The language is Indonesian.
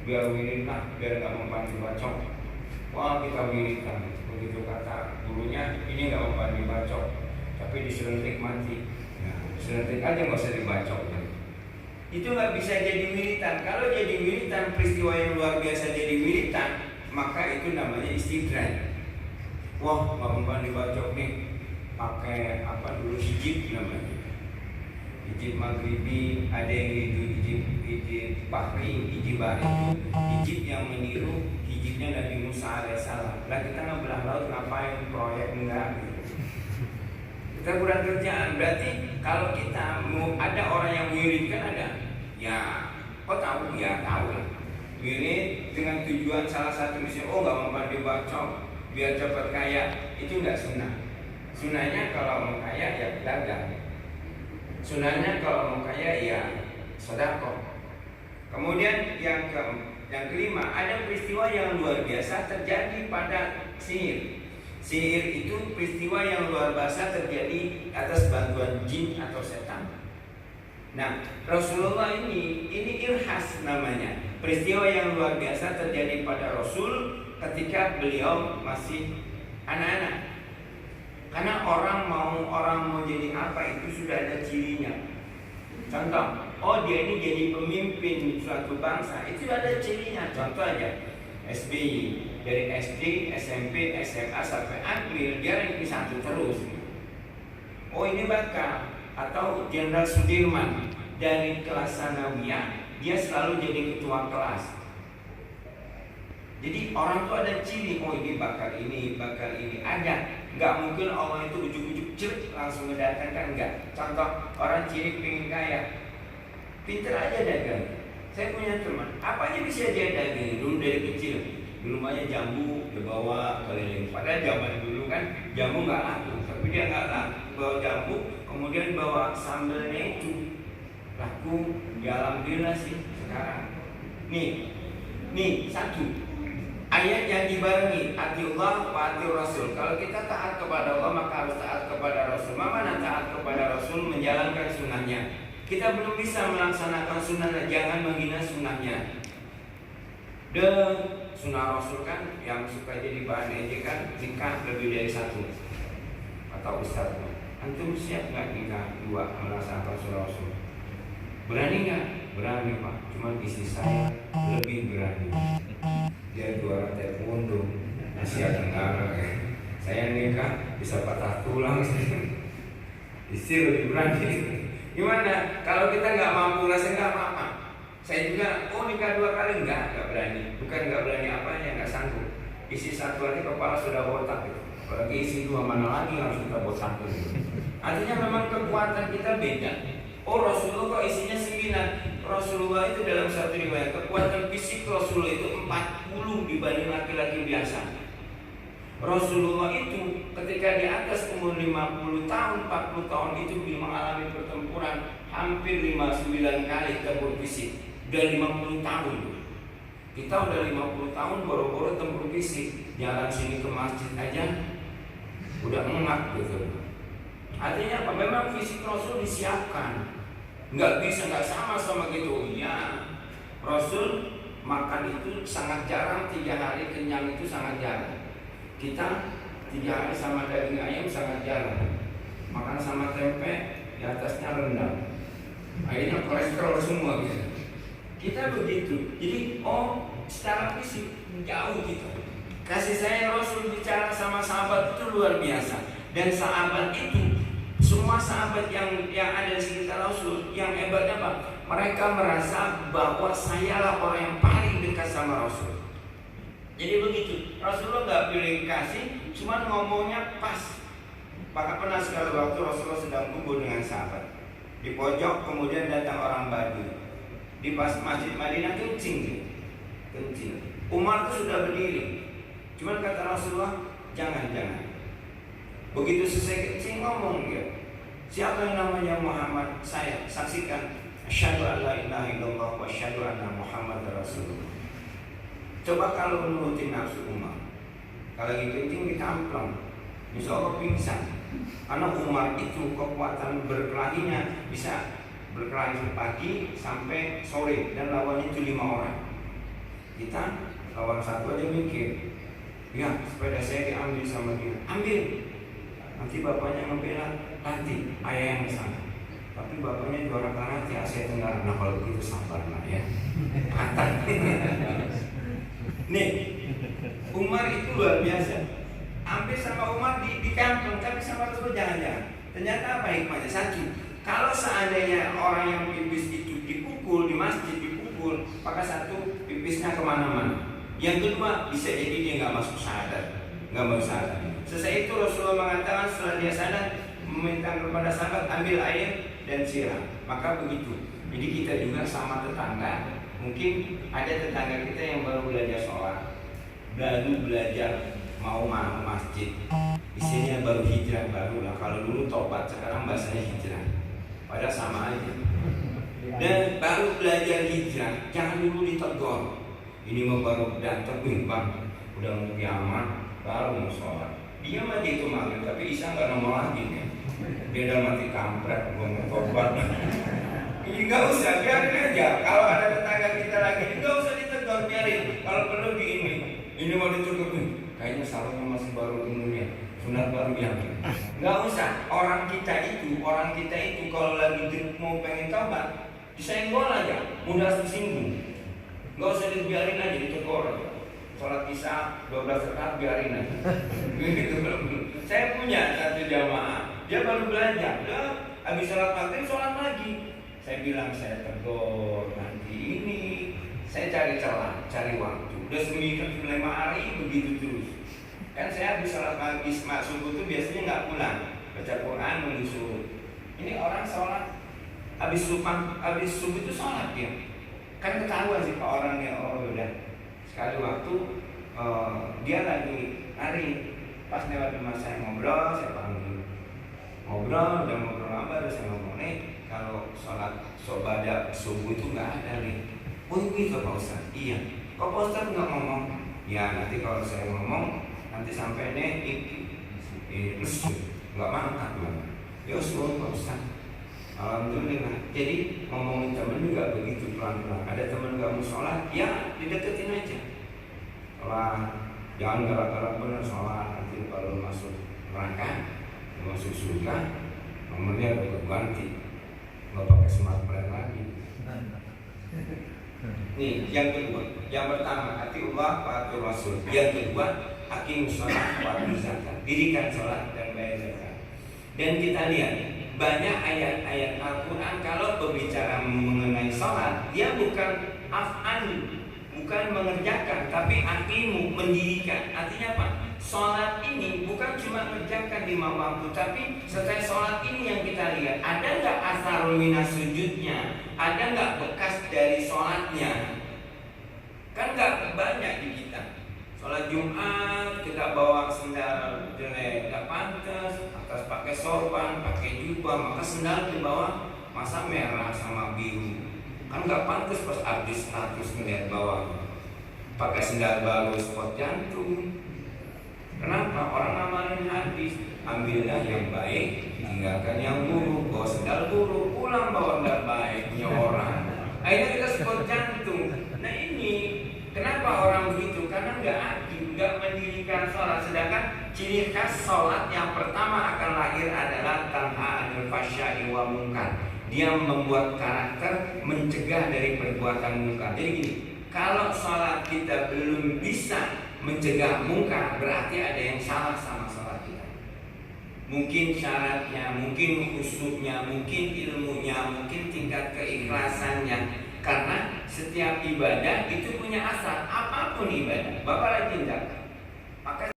Biar wirid lah, biar nggak mempan dibacok. Wah, kita wiridkan. Begitu kata gurunya, ini nggak mempan dibacok, tapi disuntik mati. Nah, disuntik aja nggak usah dibacok. Itu nggak bisa jadi wiritan. Kalau jadi wiritan, peristiwa yang luar biasa jadi wiritan, maka itu namanya istidraj. Wah, nggak mempan dibacok nih, pakai apa dulu, hijib namanya. Hijib maghribi, ada yang itu hijib bahri, hijib bahri. Hijib yang meniru hijibnya Nabi Musa alaihissalam. Lah kita ngebelah laut ngapain, proyek enggak gitu. Kita kurang kerjaan. Berarti kalau kita mau ada orang yang wirid, kan ada. Ya, kok tahu? Ya tahu lah. Wirid dengan tujuan salah satu misalnya, oh nggak mempan dibacok biar cepat kaya, itu nggak sunnah. Sunnahnya kalau mau kaya ya dagang. Sunnahnya kalau mau kaya ya sedekah. Kemudian yang kelima, ada peristiwa yang luar biasa terjadi pada sihir. Sihir itu peristiwa yang luar biasa terjadi atas bantuan jin atau setan. Nah, Rasulullah ini irhas namanya. Peristiwa yang luar biasa terjadi pada Rasul ketika beliau masih anak-anak. Karena orang mau jadi apa itu sudah ada cirinya. Contoh, oh dia ini jadi pemimpin suatu bangsa, itu ada cirinya. Contoh aja, SBY dari SD, SMP, SMA sampai akhir dia ranking 1 terus. Oh ini bakal. Atau Jenderal Sudirman dari kelas sanawiyah dia selalu jadi ketua kelas. Jadi orang tuh ada ciri, oh ini bakal ini ada. Nggak mungkin Allah itu ujuk-ujuk cerit langsung mendatangkan, enggak. Contoh, orang ciri pengen kaya, pinter aja dagang. Saya punya teman, apa aja bisa dia dagang dulu dari kecil. Di rumahnya jambu dia bawa keliling. Padahal zaman dulu kan jambu nggak laku, tapi dia nggak laku bawa jambu, kemudian bawa sambelnya itu laku. Ya alhamdulillah sih sekarang. Nih satu ayat yang dibarengi atiullah wa atiur rasul. Kalau kita taat kepada Allah maka harus taat kepada Rasul. Mana taat kepada Rasul menjalankan sunnahnya. Kita belum bisa melaksanakan sunnahnya, jangan menghina sunnahnya. Sunnah Rasul kan yang suka jadi bahan ejekan, nikah lebih dari 1. Atau Ustaz, antum siap nggak nikah 2 melaksanakan sunnah Rasul? Berani nggak? Berani Pak, cuma istri saya lebih berani. Dia juara taekwondo, Asia Tenggara. Saya nikah bisa patah tulang. Istri lebih berani. Gimana? Kalau kita nggak mampu, rasanya nggak apa-apa. Saya juga, nikah 2 kali nggak berani. Bukan nggak berani apanya, nggak sanggup. Isi 1 aja kepala sudah botak gitu. Apalagi isi 2 mana lagi harus kita botak gitu. Artinya memang kekuatan kita beda. Oh Rasulullah kok isinya 9. Rasulullah itu dalam satu riwayat kekuatan fisik Rasulullah itu 40 dibanding laki-laki biasa. Rasulullah itu ketika di atas umur 50 tahun, 40 tahun itu mengalami pertempuran hampir 59 kali tempur fisik. Udah 50 tahun. Kita udah 50 tahun boro-boro tempur fisik. Jalan sini ke masjid aja udah enak gitu. Artinya apa? Memang fisik Rasul disiapkan. Nggak bisa, nggak sama gitu. Ya, Rasul makan itu sangat jarang, 3 hari kenyang itu sangat jarang. Kita 3 hari sama daging ayam sangat jarang. Makan sama tempe, di atasnya rendang. Akhirnya kolesterol semua gitu. Kita begitu. Jadi, secara fisik jauh gitu. Kasih sayang Rasul bicara sama sahabat itu luar biasa. Dan sahabat itu, semua sahabat yang ada di sekitar Rasul, yang hebatnya apa? Mereka merasa bahwa sayalah orang yang paling dekat sama Rasul. Jadi begitu. Rasulullah nggak pilih kasih, cuma ngomongnya pas. Maka pernah sekali waktu Rasulullah sedang kumpul dengan sahabat di pojok, kemudian datang orang Badui di pas masjid Madinah, kencing. Umar itu sudah berdiri. Cuman kata Rasulullah, jangan. Begitu selesai kencing ngomong dia, siapa yang namanya Muhammad? Saya. Saksikan. Asyhadu an la ilaha illallah wa asyhadu anna Muhammadar Rasulullah. Coba kalau menuruti nafsu Umar, kalau lagi kencing ditamplong, insya Allah pingsan. Karena Umar itu kekuatan berkelahinya bisa berkelahi pagi sampai sore, dan lawannya itu 5 orang. Kita lawan satu aja mikir, ya sepeda saya diambil sama dia, ambil. Nanti bapaknya ngebela, nanti ayah yang kesana. Tapi bapaknya juara karate Asia Tenggara. Nah kalau begitu sabar lah ya. Kata. Nih, Umar itu luar biasa. Ambil sama Umar di kampung, tapi sama Rasul jangan-jangan. Ternyata apa hikmahnya? Satu, kalau seandainya orang yang pipis itu dipukul di masjid dipukul, maka satu pipisnya kemana-mana. Yang kedua, bisa jadi dia nggak masuk syahadat, nggak masuk syahadat. Setelah itu Rasulullah mengatakan setelah dia sadar meminta kepada sahabat ambil air dan siram. Maka begitu. Jadi kita juga sama tetangga. Mungkin ada tetangga kita yang baru belajar sholat, baru belajar mau masjid, isinya baru hijrah baru lah. Kalau dulu tobat, sekarang bahasanya hijrah. Padahal sama aja. Dan baru belajar hijrah, jangan dulu ditegur. Ini mau baru datang, bang, udah mau kiamat, baru mau sholat. Dia mah itu maghrib, tapi Isya nggak nongol lagi kan. Dia udah mati kampret, mau tobat. Ini nggak usah, biarin aja. Kalau ada tetangga kita lagi, nggak usah ditegur, biarin. Kalau perlu di ini mau ditegur, kayaknya salahnya masih baru umurnya, sunat baru yang. Nggak usah. Orang kita itu kalau lagi mau pengen tobat, disenggol aja, mudah tersinggung. Nggak usah dibiarin aja, ditegur aja. Sholat Isya 12 rakaat biarin aja. Gitu. Saya punya satu jamaah, dia baru belajar, habis sholat maghrib sholat lagi. Saya bilang saya tegur nanti ini, saya cari celah, cari waktu. Udah seminggu 5 hari begitu terus. Kan saya habis sholat maghrib subuh itu biasanya nggak pulang, baca Quran menyusul. Ini orang sholat habis subuh itu sholat dia. Kan ketahuan sih pak orangnya, oh udah. Sekali waktu dia lagi lari, pas lewat rumah saya ngobrol, saya panggil ngobrol, udah ngobrol apa, terus saya ngomong nih kalau sholat sobadah subuh itu nggak ada nih. Oh gitu Pak Ustaz? Iya. Kok Pak Ustaz nggak ngomong? Ya nanti kalau saya ngomong nanti sampai nih nggak mangkat mana? Ya suruh Pak Ustaz. Alhamdulillah. Jadi ngomongin temen juga begitu pelan-pelan. Ada temen gak mau sholat, ya dideketin aja. Sholat, jangan galak-galak bener sholat. Nanti kalau masuk neraka, masuk surga, nomornya udah ganti. Gak pakai smartphone lagi. Nih, yang kedua, yang pertama hati Allah, patuh Rasul. Yang kedua, hakimus sholat, patuh zakat. Dirikan sholat dan bayar zakat. Dan kita lihat banyak ayat-ayat Al-Quran kalau berbicara mengenai sholat, dia bukan af'an, bukan mengerjakan, tapi aqimu, mendirikan. Artinya apa? Sholat ini bukan cuma mengerjakan 5 waktu, tapi setelah sholat ini yang kita lihat, ada nggak asarul minas sujudnya, ada nggak bekas dari sholatnya. Kan nggak banyak di kita. Sholat Jumat kita bawa sendal jelek, nggak pantas. Atas pakai sorban, pakai jubah, maka sendal di bawah masa merah sama biru. Kan nggak pantas pas artis status ngeliat bawah. Pakai sendal baru spot jantung. Kenapa? Orang ngamalin hadis, ambillah yang baik, tinggalkan yang buruk. Bawa sendal buruk, pulang bawa sendal baik punya orang. Akhirnya kita spot jantung. Nah ini kenapa orang begitu? Karena nggak mendirikan sholat. Sedangkan ciri khas sholat yang pertama akan lahir adalah tanha anil fasya'i wa munkar. Dia membuat karakter, mencegah dari perbuatan munkar. Jadi gini, kalau sholat kita belum bisa mencegah munkar, berarti ada yang salah sama sholat kita. Mungkin syaratnya, mungkin khusyuknya, mungkin ilmunya, mungkin tingkat keikhlasannya. Karena setiap ibadah itu punya asal, apapun ibadah. Bapak rajin enggak? Maka